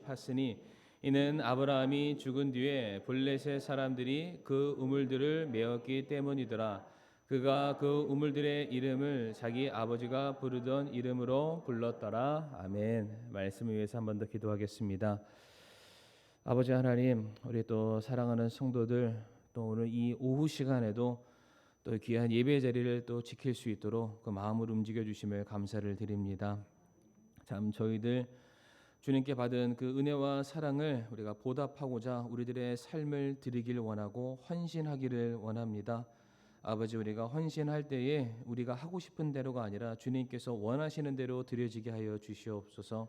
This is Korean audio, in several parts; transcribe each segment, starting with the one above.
팠으니 이는 아브라함이 죽은 뒤에 블레셋 사람들이 그 우물들을 메었기 때문이더라. 그가 그 우물들의 이름을 자기 아버지가 부르던 이름으로 불렀더라. 아멘. 말씀을 위해서 한 번 더 기도하겠습니다. 아버지 하나님, 우리 또 사랑하는 성도들, 또 오늘 이 오후 시간에도 또 귀한 예배 자리를 또 지킬 수 있도록 그 마음을 움직여 주심을 감사를 드립니다. 참 저희들 주님께 받은 그 은혜와 사랑을 우리가 보답하고자 우리들의 삶을 드리길 원하고 헌신하기를 원합니다. 아버지, 우리가 헌신할 때에 우리가 하고 싶은 대로가 아니라 주님께서 원하시는 대로 드려지게 하여 주시옵소서.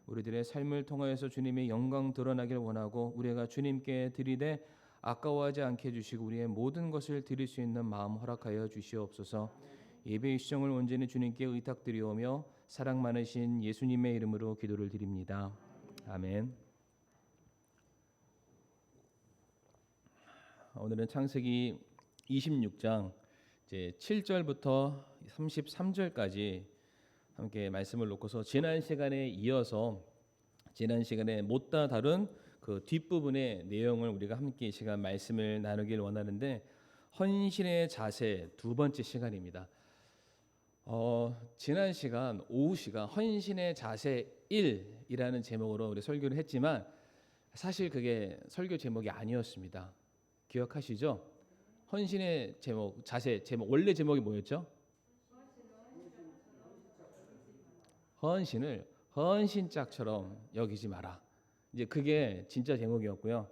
우리들의 삶을 통하여서 주님의 영광 드러나길 원하고 우리가 주님께 드리되 아까워하지 않게 해주시고 우리의 모든 것을 드릴 수 있는 마음 허락하여 주시옵소서. 예배의 시정을 온전히 주님께 의탁드리오며 사랑 많으신 예수님의 이름으로 기도를 드립니다. 아멘. 오늘은 창세기 26장 이제 7절부터 33절까지 함께 말씀을 놓고서 지난 시간에 이어서 지난 시간에 못다 다룬 그 뒷부분의 내용을 우리가 함께 이 시간 말씀을 나누길 원하는데, 헌신의 자세 두 번째 시간입니다. 지난 시간 오후 시간 헌신의 자세 1이라는 제목으로 우리 설교를 했지만 사실 그게 설교 제목이 아니었습니다. 기억하시죠? 헌신의 제목, 자세 제목, 원래 제목이 뭐였죠? 헌신을 헌신짝처럼 여기지 마라. 이제 그게 진짜 제목이었고요.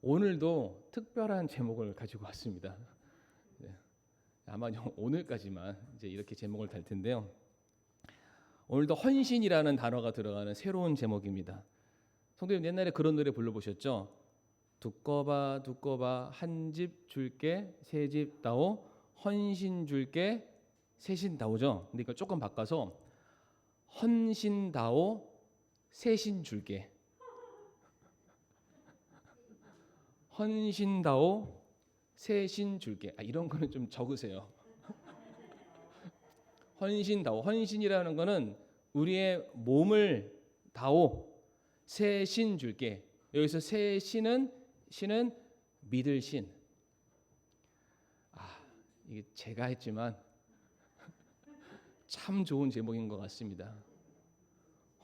오늘도 특별한 제목을 가지고 왔습니다. 아마 오늘까지만 이제 이렇게 제목을 달 텐데요. 오늘도 헌신이라는 단어가 들어가는 새로운 제목입니다. 성도님 옛날에 그런 노래 불러보셨죠? 두꺼봐 두꺼봐 한 집 줄게 새 집 다오 헌신 줄게 새신 다오죠. 근데 이걸 조금 바꿔서 헌신 다오 새신 줄게. 헌신 다오 새신 줄게. 이런 거는 좀 적으세요. 헌신다오. 헌신이라는 거는 우리의 몸을 다오 새신 줄게. 여기서 새 신은 믿을 신. 이게 제가 했지만 참 좋은 제목인 것 같습니다.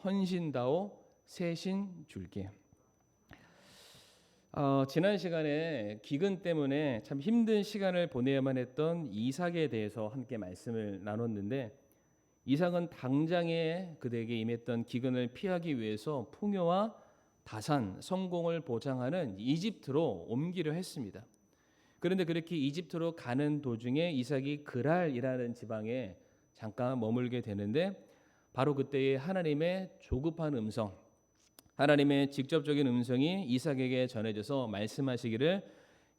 헌신다오 새신 줄게. 지난 시간에 기근 때문에 참 힘든 시간을 보내야만 했던 이삭에 대해서 함께 말씀을 나눴는데, 이삭은 당장에 그들에게 임했던 기근을 피하기 위해서 풍요와 다산, 성공을 보장하는 이집트로 옮기려 했습니다. 그런데 그렇게 이집트로 가는 도중에 이삭이 그랄이라는 지방에 잠깐 머물게 되는데, 바로 그때의 하나님의 조급한 음성, 하나님의 직접적인 음성이 이삭에게 전해져서 말씀하시기를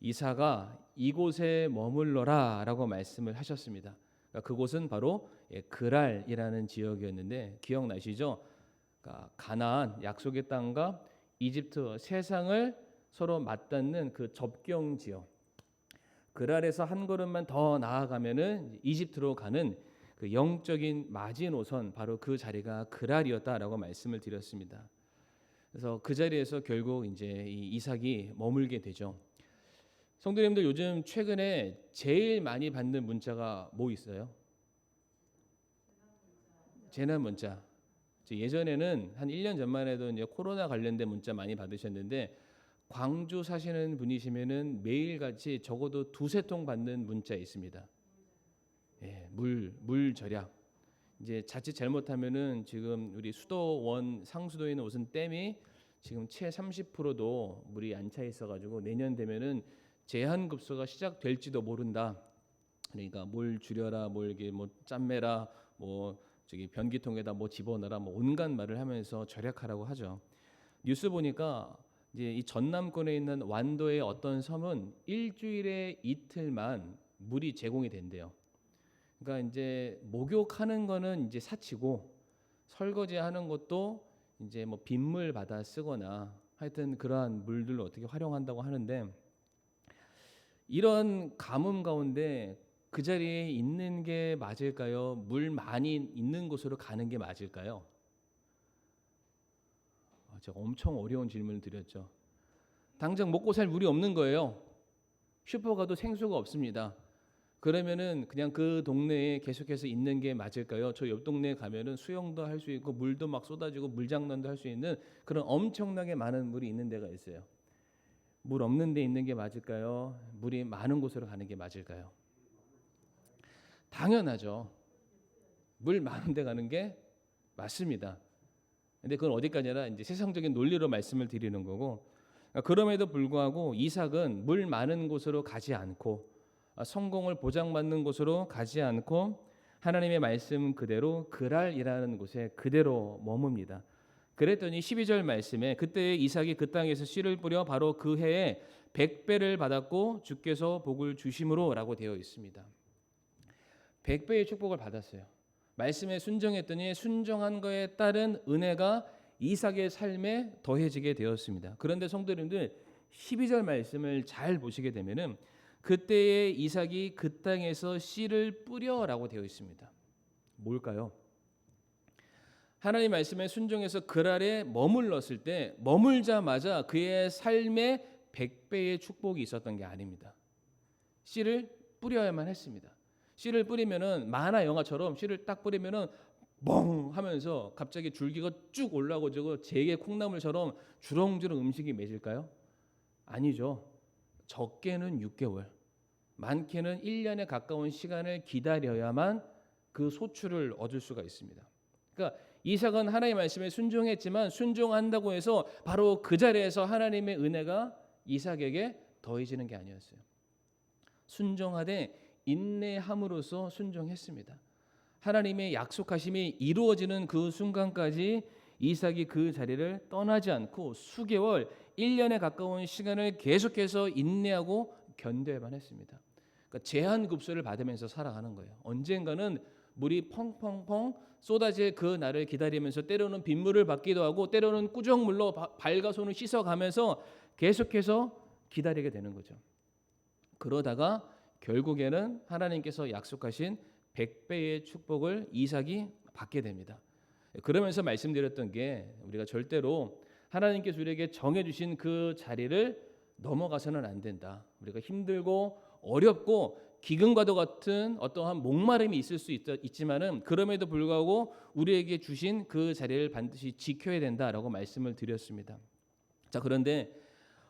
이삭아 이곳에 머물러라 라고 말씀을 하셨습니다. 그곳은 바로 그랄이라는 지역이었는데, 기억나시죠? 가나안 약속의 땅과 이집트 세상을 서로 맞닿는 그 접경 지역, 그랄에서 한 걸음만 더 나아가면은 이집트로 가는 그 영적인 마지노선, 바로 그 자리가 그랄이었다라고 말씀을 드렸습니다. 그래서 그 자리에서 결국 이제 이 이삭이 머물게 되죠. 성도님들 요즘 최근에 제일 많이 받는 문자가 뭐 있어요? 재난 문자. 예전에는 한 1년 전만 해도 이제 코로나 관련된 문자 많이 받으셨는데, 광주 사시는 분이시면은 매일같이 적어도 두세 통 받는 문자 있습니다. 물 절약. 이제 자칫 잘못하면은 지금 우리 수도원 상수도에 있는 무슨 댐이 지금 채 30%도 물이 안 차 있어가지고 내년 되면은 제한 급수가 시작될지도 모른다. 그러니까 물 줄여라, 뭐 이게 뭐 짬매라, 뭐 저기 변기통에다 뭐 집어넣어라, 뭐 온갖 말을 하면서 절약하라고 하죠. 뉴스 보니까 이제 이 전남권에 있는 완도의 어떤 섬은 일주일에 이틀만 물이 제공이 된대요. 그러니까 이제 목욕하는 거는 이제 사치고 설거지하는 것도 이제 뭐 빗물 받아 쓰거나 하여튼 그러한 물들을 어떻게 활용한다고 하는데, 이런 가뭄 가운데 그 자리에 있는 게 맞을까요? 물 많이 있는 곳으로 가는 게 맞을까요? 제가 엄청 어려운 질문을 드렸죠. 당장 먹고 살 물이 없는 거예요. 슈퍼 가도 생수가 없습니다. 그러면은 그냥 그 동네에 계속해서 있는 게 맞을까요? 저 옆 동네에 가면은 수영도 할 수 있고 물도 막 쏟아지고 물장난도 할 수 있는 그런 엄청나게 많은 물이 있는 데가 있어요. 물 없는 데 있는 게 맞을까요? 물이 많은 곳으로 가는 게 맞을까요? 당연하죠. 물 많은 데 가는 게 맞습니다. 근데 그건 어디까지나 이제 세상적인 논리로 말씀을 드리는 거고, 그럼에도 불구하고 이삭은 물 많은 곳으로 가지 않고 성공을 보장받는 곳으로 가지 않고 하나님의 말씀 그대로 그랄이라는 곳에 그대로 머뭅니다. 그랬더니 12절 말씀에 그때 이삭이 그 땅에서 씨를 뿌려 바로 그 해에 100배를 받았고 주께서 복을 주심으로라고 되어 있습니다. 100배의 축복을 받았어요. 말씀에 순종했더니 순종한 것에 따른 은혜가 이삭의 삶에 더해지게 되었습니다. 그런데 성도님들 12절 말씀을 잘 보시게 되면은 그때에 이삭이 그 땅에서 씨를 뿌려라고 되어 있습니다. 뭘까요? 하나님 말씀에 순종해서 그랄에 머물렀을 때 머물자마자 그의 삶에 100배의 축복이 있었던 게 아닙니다. 씨를 뿌려야만 했습니다. 씨를 뿌리면은 만화 영화처럼 씨를 딱 뿌리면은 멍 하면서 갑자기 줄기가 쭉 올라오고 제게 콩나물처럼 주렁주렁 음식이 맺을까요? 아니죠. 적게는 6개월, 많게는 1년에 가까운 시간을 기다려야만 그 소출을 얻을 수가 있습니다. 그러니까 이삭은 하나님의 말씀에 순종했지만 순종한다고 해서 바로 그 자리에서 하나님의 은혜가 이삭에게 더해지는 게 아니었어요. 순종하되 인내함으로써 순종했습니다. 하나님의 약속하심이 이루어지는 그 순간까지 이삭이 그 자리를 떠나지 않고 수개월, 1년에 가까운 시간을 계속해서 인내하고 견뎌야만 했습니다. 그러니까 제한급수를 받으면서 살아가는 거예요. 언젠가는 물이 펑펑펑 쏟아질 그 날을 기다리면서 때로는 빗물을 받기도 하고 때로는 꾸정물로 발과 손을 씻어가면서 계속해서 기다리게 되는 거죠. 그러다가 결국에는 하나님께서 약속하신 100배의 축복을 이삭이 받게 됩니다. 그러면서 말씀드렸던 게 우리가 절대로 하나님께서 우리에게 정해주신 그 자리를 넘어가서는 안 된다. 우리가 힘들고 어렵고 기근과도 같은 어떠한 목마름이 있을 수 있지만은 그럼에도 불구하고 우리에게 주신 그 자리를 반드시 지켜야 된다라고 말씀을 드렸습니다. 자, 그런데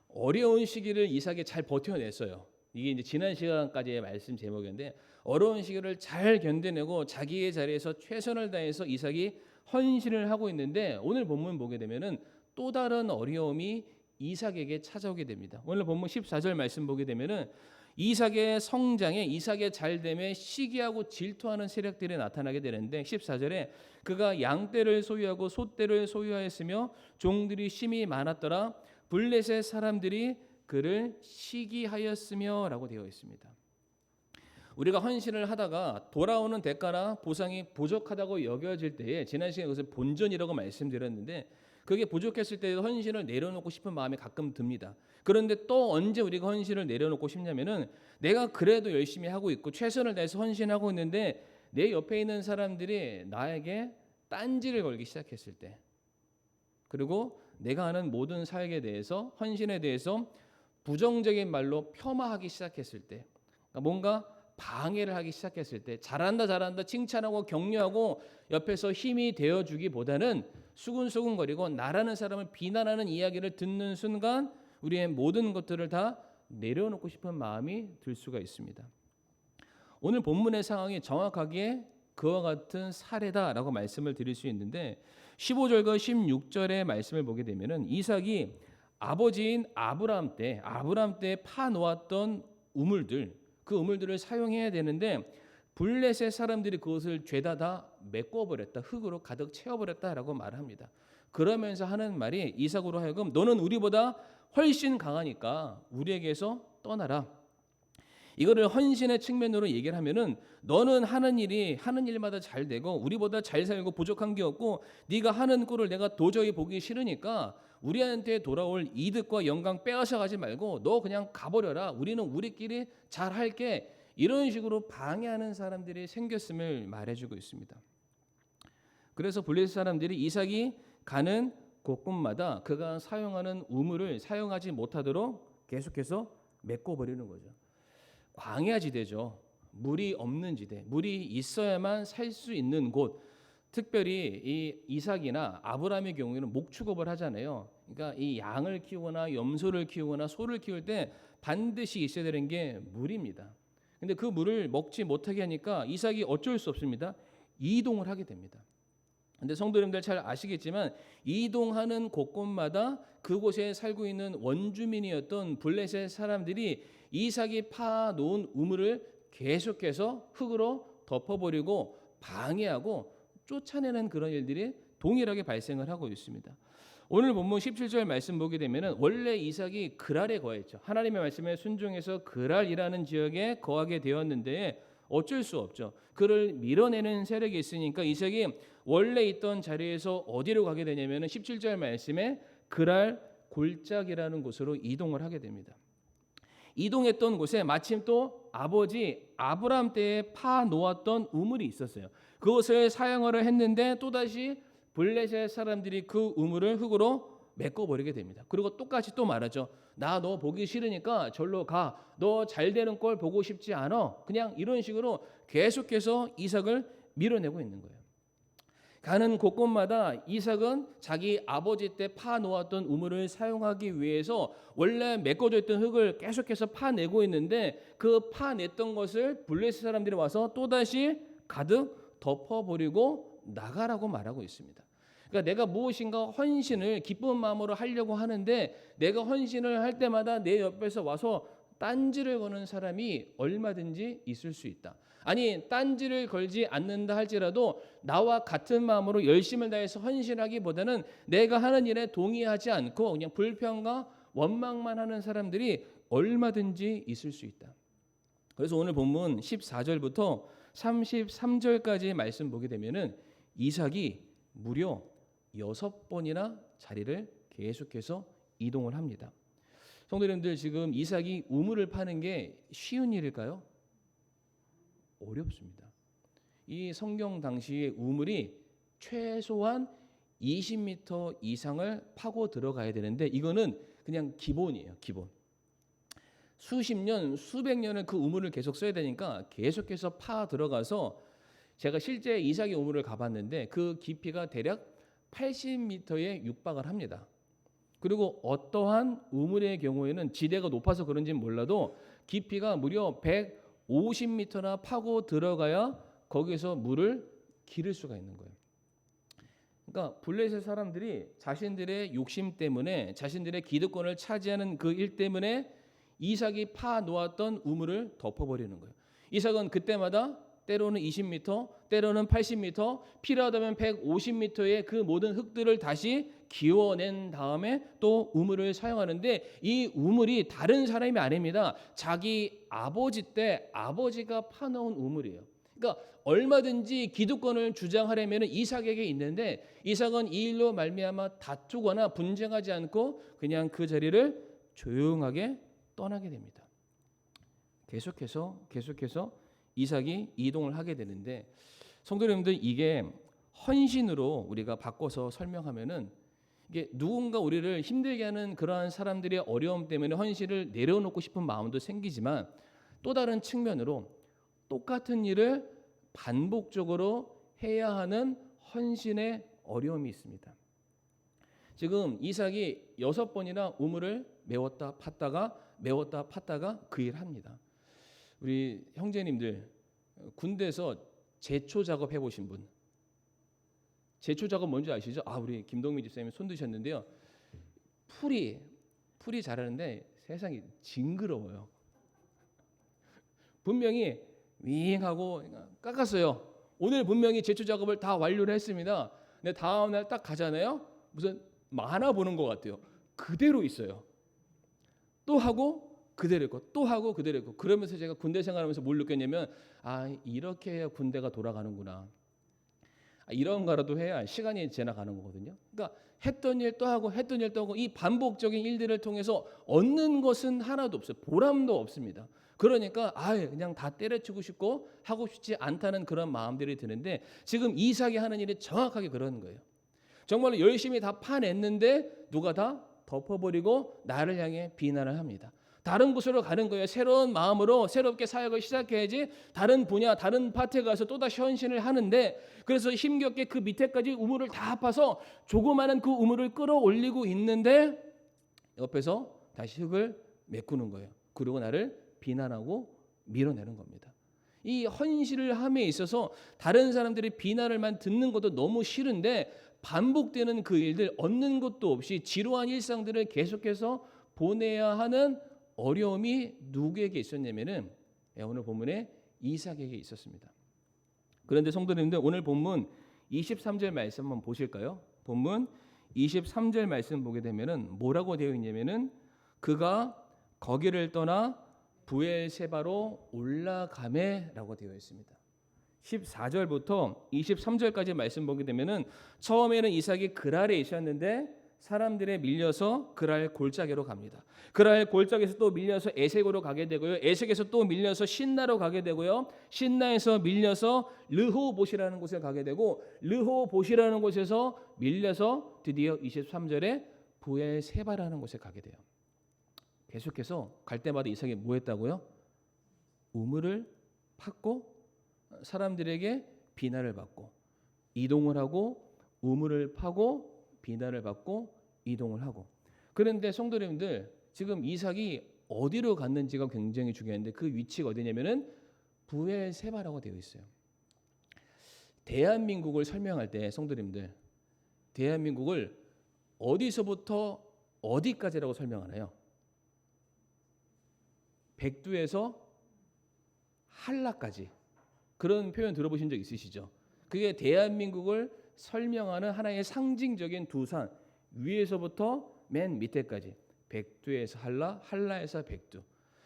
어려운 시기를 이삭이 잘 버텨냈어요. 이게 이제 지난 시간까지의 말씀 제목인데 어려운 시기를 잘 견뎌내고 자기의 자리에서 최선을 다해서 이삭이 헌신을 하고 있는데 오늘 본문 보게 되면은 또 다른 어려움이 이삭에게 찾아오게 됩니다. 오늘 본문 14절 말씀 보게 되면은 이삭의 성장에 이삭의 잘됨에 시기하고 질투하는 세력들이 나타나게 되는데 14절에 그가 양떼를 소유하고 소떼를 소유하였으며 종들이 심히 많았더라. 블레셋 사람들이 그를 시기하였으며 라고 되어 있습니다. 우리가 헌신을 하다가 돌아오는 대가나 보상이 부족하다고 여겨질 때에 지난 시간에 그것을 본전이라고 말씀드렸는데 그게 부족했을 때 헌신을 내려놓고 싶은 마음이 가끔 듭니다. 그런데 또 언제 우리가 헌신을 내려놓고 싶냐면은 내가 그래도 열심히 하고 있고 최선을 다해서 헌신하고 있는데 내 옆에 있는 사람들이 나에게 딴지를 걸기 시작했을 때, 그리고 내가 하는 모든 사역에 대해서 헌신에 대해서 부정적인 말로 폄하하기 시작했을 때, 그러니까 뭔가 방해를 하기 시작했을 때, 잘한다 칭찬하고 격려하고 옆에서 힘이 되어주기보다는 수근수근거리고 나라는 사람을 비난하는 이야기를 듣는 순간 우리의 모든 것들을 다 내려놓고 싶은 마음이 들 수가 있습니다. 오늘 본문의 상황이 정확하게 그와 같은 사례다라고 말씀을 드릴 수 있는데 15절과 16절의 말씀을 보게 되면은 이삭이 아버지인 아브라함 때 파놓았던 우물들, 그 우물들을 사용해야 되는데 블레셋 사람들이 그것을 죄다 다 메꿔버렸다, 흙으로 가득 채워버렸다라고 말합니다. 그러면서 하는 말이 이삭으로 하여금 너는 우리보다 훨씬 강하니까 우리에게서 떠나라. 이거를 헌신의 측면으로 얘기를 하면은 너는 하는 일마다 잘 되고 우리보다 잘 살고 부족한 게 없고 네가 하는 꼴을 내가 도저히 보기 싫으니까 우리한테 돌아올 이득과 영광 빼앗아 가지 말고 너 그냥 가버려라. 우리는 우리끼리 잘 할게. 이런 식으로 방해하는 사람들이 생겼음을 말해주고 있습니다. 그래서 블레셋 사람들이 이삭이 가는 곳곳마다 그가 사용하는 우물을 사용하지 못하도록 계속해서 메꿔버리는 거죠. 광야 지대죠. 물이 없는 지대, 물이 있어야만 살 수 있는 곳. 특별히 이 이삭이나 아브라함의 경우에는 목축업을 하잖아요. 그러니까 이 양을 키우거나 염소를 키우거나 소를 키울 때 반드시 있어야 되는 게 물입니다. 근데 그 물을 먹지 못하게 하니까 이삭이 어쩔 수 없습니다. 이동을 하게 됩니다. 근데 성도님들 잘 아시겠지만 이동하는 곳곳마다 그곳에 살고 있는 원주민이었던 블레셋 사람들이 이삭이 파 놓은 우물을 계속해서 흙으로 덮어버리고 방해하고 쫓아내는 그런 일들이 동일하게 발생을 하고 있습니다. 오늘 본문 17절 말씀 보게 되면은 원래 이삭이 그랄에 거했죠. 하나님의 말씀에 순종해서 그랄이라는 지역에 거하게 되었는데 어쩔 수 없죠. 그를 밀어내는 세력이 있으니까 이삭이 원래 있던 자리에서 어디로 가게 되냐면은 17절 말씀에 그랄 골짜기라는 곳으로 이동을 하게 됩니다. 이동했던 곳에 마침 또 아버지 아브람 때에 파 놓았던 우물이 있었어요. 그것을 사용하려 했는데 또다시 블레셋 사람들이 그 우물을 흙으로 메꿔버리게 됩니다. 그리고 똑같이 또 말하죠. 나 너 보기 싫으니까 절로 가. 너 잘 되는 꼴 보고 싶지 않아. 그냥 이런 식으로 계속해서 이삭을 밀어내고 있는 거예요. 가는 곳곳마다 이삭은 자기 아버지 때 파 놓았던 우물을 사용하기 위해서 원래 메꿔져 있던 흙을 계속해서 파내고 있는데 그 파냈던 것을 블레셋 사람들이 와서 또다시 가득 덮어버리고 나가라고 말하고 있습니다. 그러니까 내가 무엇인가 헌신을 기쁜 마음으로 하려고 하는데 내가 헌신을 할 때마다 내 옆에서 와서 딴지를 거는 사람이 얼마든지 있을 수 있다. 아니 딴지를 걸지 않는다 할지라도 나와 같은 마음으로 열심을 다해서 헌신하기보다는 내가 하는 일에 동의하지 않고 그냥 불평과 원망만 하는 사람들이 얼마든지 있을 수 있다. 그래서 오늘 본문 14절부터 33절까지 말씀 보게 되면은 이삭이 무려 6번이나 자리를 계속해서 이동을 합니다. 성도님들 지금 이삭이 우물을 파는 게 쉬운 일일까요? 어렵습니다. 이 성경 당시의 우물이 최소한 20m 이상을 파고 들어가야 되는데 이거는 그냥 기본이에요. 기본. 수십 년, 수백 년을 그 우물을 계속 써야 되니까 계속해서 파 들어가서 제가 실제 이삭의 우물을 가봤는데 그 깊이가 대략 80m에 육박을 합니다. 그리고 어떠한 우물의 경우에는 지대가 높아서 그런지는 몰라도 깊이가 무려 150m나 파고 들어가야 거기서 물을 기를 수가 있는 거예요. 그러니까 블레셋 사람들이 자신들의 욕심 때문에 자신들의 기득권을 차지하는 그 일 때문에 이삭이 파 놓았던 우물을 덮어버리는 거예요. 이삭은 그때마다 때로는 20m, 때로는 80m, 필요하다면 150m의 그 모든 흙들을 다시 기워낸 다음에 또 우물을 사용하는데 이 우물이 다른 사람이 아닙니다. 자기 아버지 때 아버지가 파놓은 우물이에요. 그러니까 얼마든지 기득권을 주장하려면 이삭에게 있는데 이삭은 이 일로 말미암아 다투거나 분쟁하지 않고 그냥 그 자리를 조용하게 떠나게 됩니다. 계속해서 이삭이 이동을 하게 되는데 성도님들 이게 헌신으로 우리가 바꿔서 설명하면은 이게 누군가 우리를 힘들게 하는 그러한 사람들의 어려움 때문에 헌신을 내려놓고 싶은 마음도 생기지만 또 다른 측면으로 똑같은 일을 반복적으로 해야 하는 헌신의 어려움이 있습니다. 지금 이삭이 6번이나 우물을 메웠다 팠다가 그 일 합니다. 우리 형제님들 군대에서 제초 작업 해보신 분, 제초 작업 뭔지 아시죠? 우리 김동민 집사님이 손 드셨는데요. 풀이 자라는데 세상이 징그러워요. 분명히 윙하고 깎았어요. 오늘 분명히 제초 작업을 다 완료를 했습니다. 근데 다음 날 딱 가잖아요. 무슨 만화 보는 것 같아요. 그대로 있어요. 또 하고 그대로 있고 또 하고 그대로 있고 그러면서 제가 군대 생활하면서 뭘 느꼈냐면 이렇게 해야 군대가 돌아가는구나. 이런 거라도 해야 시간이 지나가는 거거든요. 그러니까 했던 일 또 하고 했던 일 또 하고 이 반복적인 일들을 통해서 얻는 것은 하나도 없어요. 보람도 없습니다. 그러니까 그냥 다 때려치고 싶고 하고 싶지 않다는 그런 마음들이 드는데 지금 이삭이 하는 일이 정확하게 그런 거예요. 정말로 열심히 다 파냈는데 누가 다 덮어버리고 나를 향해 비난을 합니다. 다른 곳으로 가는 거예요. 새로운 마음으로 새롭게 사역을 시작해야지 다른 분야, 다른 파트에 가서 또다시 헌신을 하는데 그래서 힘겹게 그 밑에까지 우물을 다 파서 조그마한 그 우물을 끌어올리고 있는데 옆에서 다시 흙을 메꾸는 거예요. 그리고 나를 비난하고 밀어내는 겁니다. 이 헌신을 함에 있어서 다른 사람들의 비난을만 듣는 것도 너무 싫은데 반복되는 그 일들 얻는 것도 없이 지루한 일상들을 계속해서 보내야 하는 어려움이 누구에게 있었냐면은 오늘 본문에 이삭에게 있었습니다. 그런데 성도님들 오늘 본문 23절 말씀 한번 보실까요? 본문 23절 말씀 보게 되면은 뭐라고 되어 있냐면은 그가 거기를 떠나 부엘세바로 올라가매라고 되어 있습니다. 14절부터 23절까지 말씀 보게 되면은 처음에는 이삭이 그랄에 있었는데 사람들에 밀려서 그랄 골짜기로 갑니다. 그랄 골짜기에서 또 밀려서 에색으로 가게 되고요. 에색에서 또 밀려서 신나로 가게 되고요. 신나에서 밀려서 르호봇이라는 곳에 가게 되고 르호봇이라는 곳에서 밀려서 드디어 23절에 부엘세바라는 곳에 가게 돼요. 계속해서 갈 때마다 이삭이 뭐 했다고요? 우물을 팠고 사람들에게 비난을 받고 이동을 하고 우물을 파고 비난을 받고 이동을 하고. 그런데 성도님들 지금 이삭이 어디로 갔는지가 굉장히 중요한데 그 위치가 어디냐면은 부엘세바라고 되어 있어요. 대한민국을 설명할 때 성도님들 대한민국을 어디서부터 어디까지라고 설명하나요? 백두에서 한라까지. 그런 표현 들어보신 적 있으시죠? 그게 대한민국을 설명하는 하나의 상징적인 두 산, 위에서부터 맨 밑에까지 백두에서 한라, 한라에서 백두.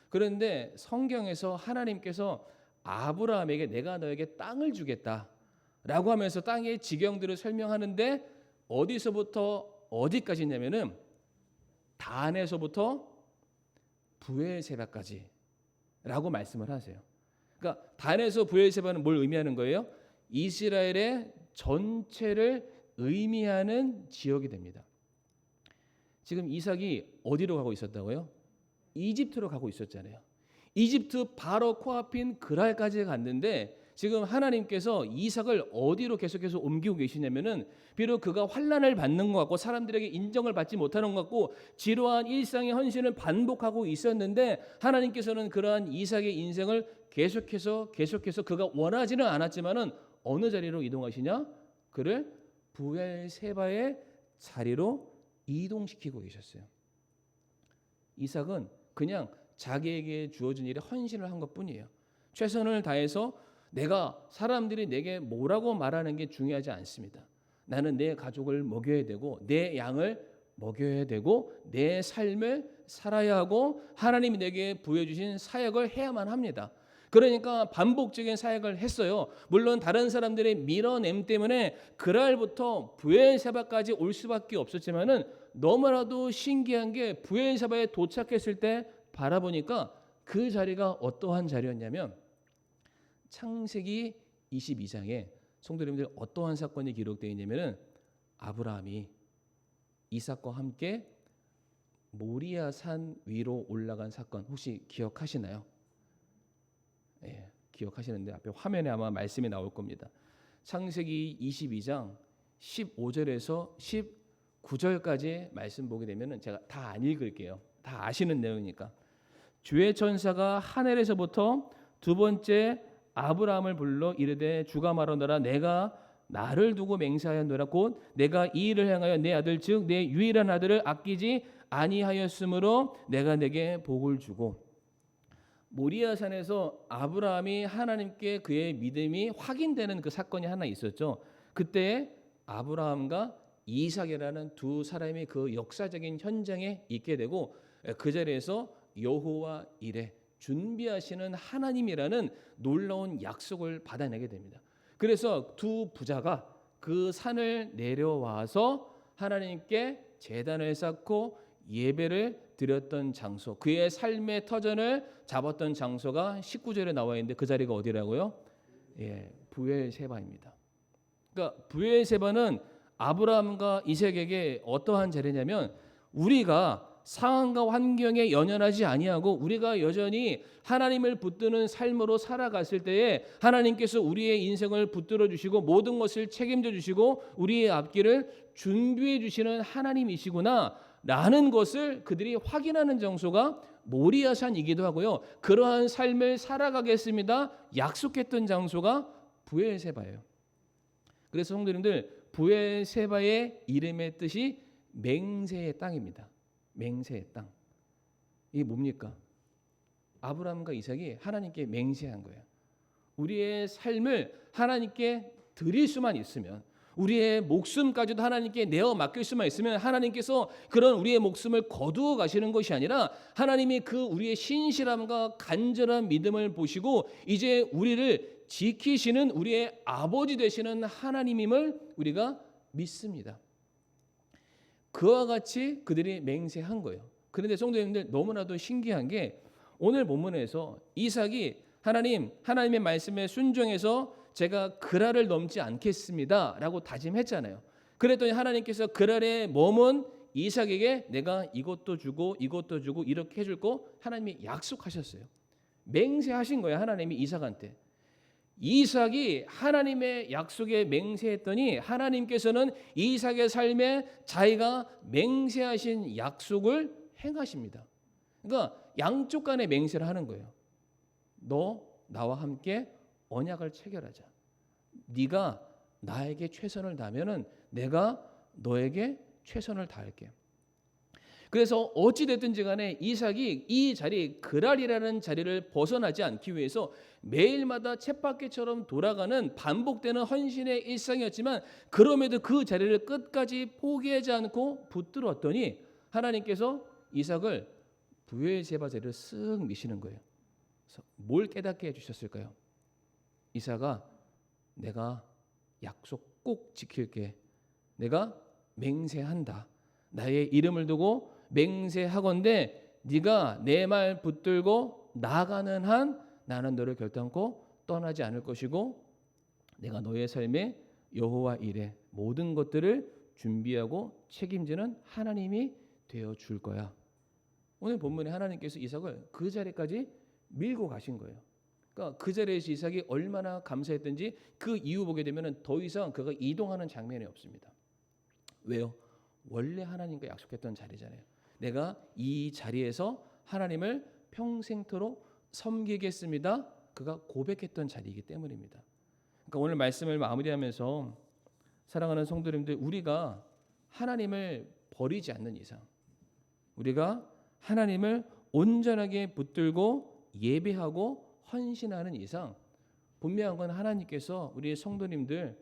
그런데 성경에서 하나님께서 아브라함에게 내가 너에게 땅을 주겠다라고 하면서 땅의 지경들을 설명하는데 어디서부터 어디까지냐면은 단에서부터 부엘세바까지라고 말씀을 하세요. 그러니까 단에서 부엘세바는 뭘 의미하는 거예요? 이스라엘의 전체를 의미하는 지역이 됩니다. 지금 이삭이 어디로 가고 있었다고요? 이집트로 가고 있었잖아요. 이집트 바로 코앞인 그랄까지 갔는데 지금 하나님께서 이삭을 어디로 계속해서 옮기고 계시냐면은 비록 그가 환난을 받는 것 같고 사람들에게 인정을 받지 못하는 것 같고 지루한 일상의 헌신을 반복하고 있었는데 하나님께서는 그러한 이삭의 인생을 계속해서 그가 원하지는 않았지만은 어느 자리로 이동하시냐? 그를 부엘세바의 자리로 이동시키고 계셨어요. 이삭은 그냥 자기에게 주어진 일에 헌신을 한 것뿐이에요. 최선을 다해서 내가 사람들이 내게 뭐라고 말하는 게 중요하지 않습니다. 나는 내 가족을 먹여야 되고 내 양을 먹여야 되고 내 삶을 살아야 하고 하나님이 내게 부여주신 사역을 해야만 합니다. 그러니까 반복적인 사역을 했어요. 물론 다른 사람들의 밀어냄 때문에 그랄부터 부엘세바까지 올 수밖에 없었지만은 너무나도 신기한 게 부엘세바에 도착했을 때 바라보니까 그 자리가 어떠한 자리였냐면 창세기 22장에 성도님들 어떠한 사건이 기록되어 있냐면은 아브라함이 이삭과 함께 모리아 산 위로 올라간 사건 혹시 기억하시나요? 예, 기억하시는데 앞에 화면에 아마 말씀이 나올 겁니다. 창세기 22장 15절에서 19절까지 말씀 보게 되면은 제가 다 안 읽을게요. 다 아시는 내용이니까. 주의 천사가 하늘에서부터 두 번째 아브라함을 불러 이르되 주가 말하노라 내가 나를 두고 맹세하였노라 곧 내가 이 일을 행하여 내 아들 즉 내 유일한 아들을 아끼지 아니하였으므로 내가 내게 복을 주고. 모리아산에서 아브라함이 하나님께 그의 믿음이 확인되는 그 사건이 하나 있었죠. 그때 아브라함과 이삭이라는 두 사람이 그 역사적인 현장에 있게 되고 그 자리에서 여호와 이레, 준비하시는 하나님이라는 놀라운 약속을 받아내게 됩니다. 그래서 두 부자가 그 산을 내려와서 하나님께 제단을 쌓고 예배를 드렸던 장소, 그의 삶의 터전을 잡았던 장소가 19절에 나와 있는데 그 자리가 어디라고요? 브엘세바입니다. 그러니까 브엘세바는 아브라함과 이삭에게 어떠한 자리냐면, 우리가 상황과 환경에 연연하지 아니하고 우리가 여전히 하나님을 붙드는 삶으로 살아갔을 때에 하나님께서 우리의 인생을 붙들어 주시고 모든 것을 책임져 주시고 우리의 앞길을 준비해 주시는 하나님이시구나 라는 것을 그들이 확인하는 장소가 모리아산이기도 하고요, 그러한 삶을 살아가겠습니다 약속했던 장소가 브엘세바예요. 그래서 성도님들, 브엘세바의 이름의 뜻이 맹세의 땅입니다. 맹세의 땅. 이게 뭡니까? 아브라함과 이삭이 하나님께 맹세한 거예요. 우리의 삶을 하나님께 드릴 수만 있으면, 우리의 목숨까지도 하나님께 내어 맡길 수만 있으면 하나님께서 그런 우리의 목숨을 거두어 가시는 것이 아니라 하나님이 그 우리의 신실함과 간절한 믿음을 보시고 이제 우리를 지키시는 우리의 아버지 되시는 하나님임을 우리가 믿습니다. 그와 같이 그들이 맹세한 거예요. 그런데 성도님들, 너무나도 신기한 게 오늘 본문에서 이삭이 하나님의 말씀에 순종해서 제가 그랄을 넘지 않겠습니다 라고 다짐했잖아요. 그랬더니 하나님께서 그랄에 머문 이삭에게 내가 이것도 주고 이것도 주고 이렇게 해줄 거 하나님이 약속하셨어요. 맹세하신 거예요. 하나님이 이삭한테. 이삭이 하나님의 약속에 맹세했더니 하나님께서는 이삭의 삶에 자기가 맹세하신 약속을 행하십니다. 그러니까 양쪽 간에 맹세를 하는 거예요. 너 나와 함께 언약을 체결하자. 네가 나에게 최선을 다하면은 내가 너에게 최선을 다할게. 그래서 어찌 됐든지 간에 이삭이 이 자리, 그랄이라는 자리를 벗어나지 않기 위해서 매일마다 쳇바퀴처럼 돌아가는 반복되는 헌신의 일상이었지만, 그럼에도 그 자리를 끝까지 포기하지 않고 붙들었더니 하나님께서 이삭을 브엘세바 자리를 쓱 미시는 거예요. 그래서 뭘 깨닫게 해주셨을까요? 이삭아, 내가 약속 꼭 지킬게. 내가 맹세한다. 나의 이름을 두고 맹세하건대 네가 내 말 붙들고 나가는 한 나는 너를 결단코 떠나지 않을 것이고 내가 너의 삶에 여호와 이레, 모든 것들을 준비하고 책임지는 하나님이 되어 줄 거야. 오늘 본문에 하나님께서 이삭을 그 자리까지 밀고 가신 거예요. 그러니까 그 자리에서 이삭이 얼마나 감사했던지 그 이후 보게 되면 더 이상 그가 이동하는 장면이 없습니다. 왜요? 원래 하나님과 약속했던 자리잖아요. 내가 이 자리에서 하나님을 평생토록 섬기겠습니다. 그가 고백했던 자리이기 때문입니다. 그러니까 오늘 말씀을 마무리하면서 사랑하는 성도님들, 우리가 하나님을 버리지 않는 이상, 우리가 하나님을 온전하게 붙들고 예배하고 헌신하는 이상, 분명한 건 하나님께서 우리 성도님들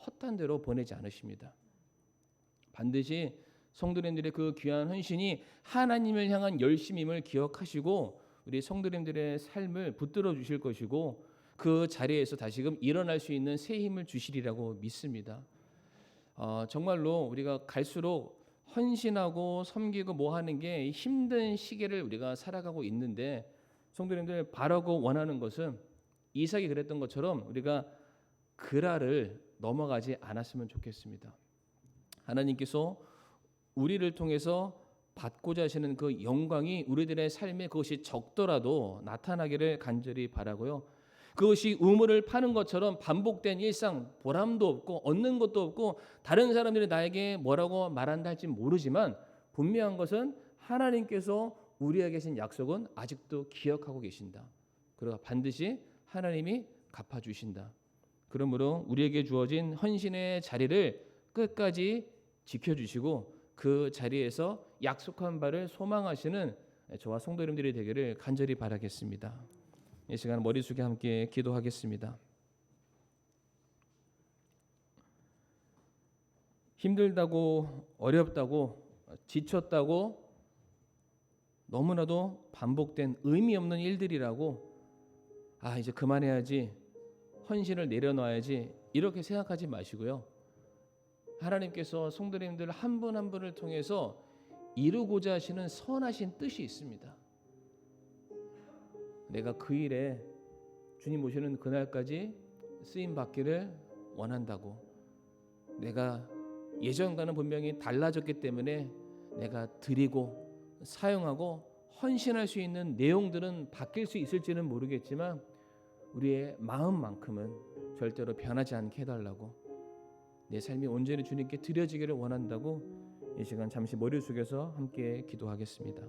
헛된 데로 보내지 않으십니다. 반드시 성도님들의 그 귀한 헌신이 하나님을 향한 열심임을 기억하시고 우리 성도님들의 삶을 붙들어 주실 것이고 그 자리에서 다시금 일어날 수 있는 새 힘을 주시리라고 믿습니다. 정말로 우리가 갈수록 헌신하고 섬기고 뭐 하는 게 힘든 시기를 우리가 살아가고 있는데, 성도님들 바라고 원하는 것은 이삭이 그랬던 것처럼 우리가 그랄을 넘어가지 않았으면 좋겠습니다. 하나님께서 우리를 통해서 받고자 하시는 그 영광이 우리들의 삶에 그것이 적더라도 나타나기를 간절히 바라고요. 그것이 우물을 파는 것처럼 반복된 일상, 보람도 없고 얻는 것도 없고 다른 사람들이 나에게 뭐라고 말한다 할지 모르지만 분명한 것은 하나님께서 우리에게 계신 약속은 아직도 기억하고 계신다. 그리고 반드시 하나님이 갚아주신다. 그러므로 우리에게 주어진 헌신의 자리를 끝까지 지켜주시고 그 자리에서 약속한 바를 소망하시는 저와 성도님들이 되기를 간절히 바라겠습니다. 이 시간 머리 숙여 함께 기도하겠습니다. 힘들다고, 어렵다고, 지쳤다고 너무나도 반복된 의미 없는 일들이라고 이제 그만해야지, 헌신을 내려놔야지 이렇게 생각하지 마시고요. 하나님께서 성도님들 한 분 한 분을 통해서 이루고자 하시는 선하신 뜻이 있습니다. 내가 그 일에 주님 오시는 그날까지 쓰임 받기를 원한다고. 내가 예전과는 분명히 달라졌기 때문에 내가 드리고 사용하고 헌신할 수 있는 내용들은 바뀔 수 있을지는 모르겠지만 우리의 마음만큼은 절대로 변하지 않게 해달라고, 내 삶이 온전히 주님께 드려지기를 원한다고 이 시간 잠시 머리를 숙여서 함께 기도하겠습니다.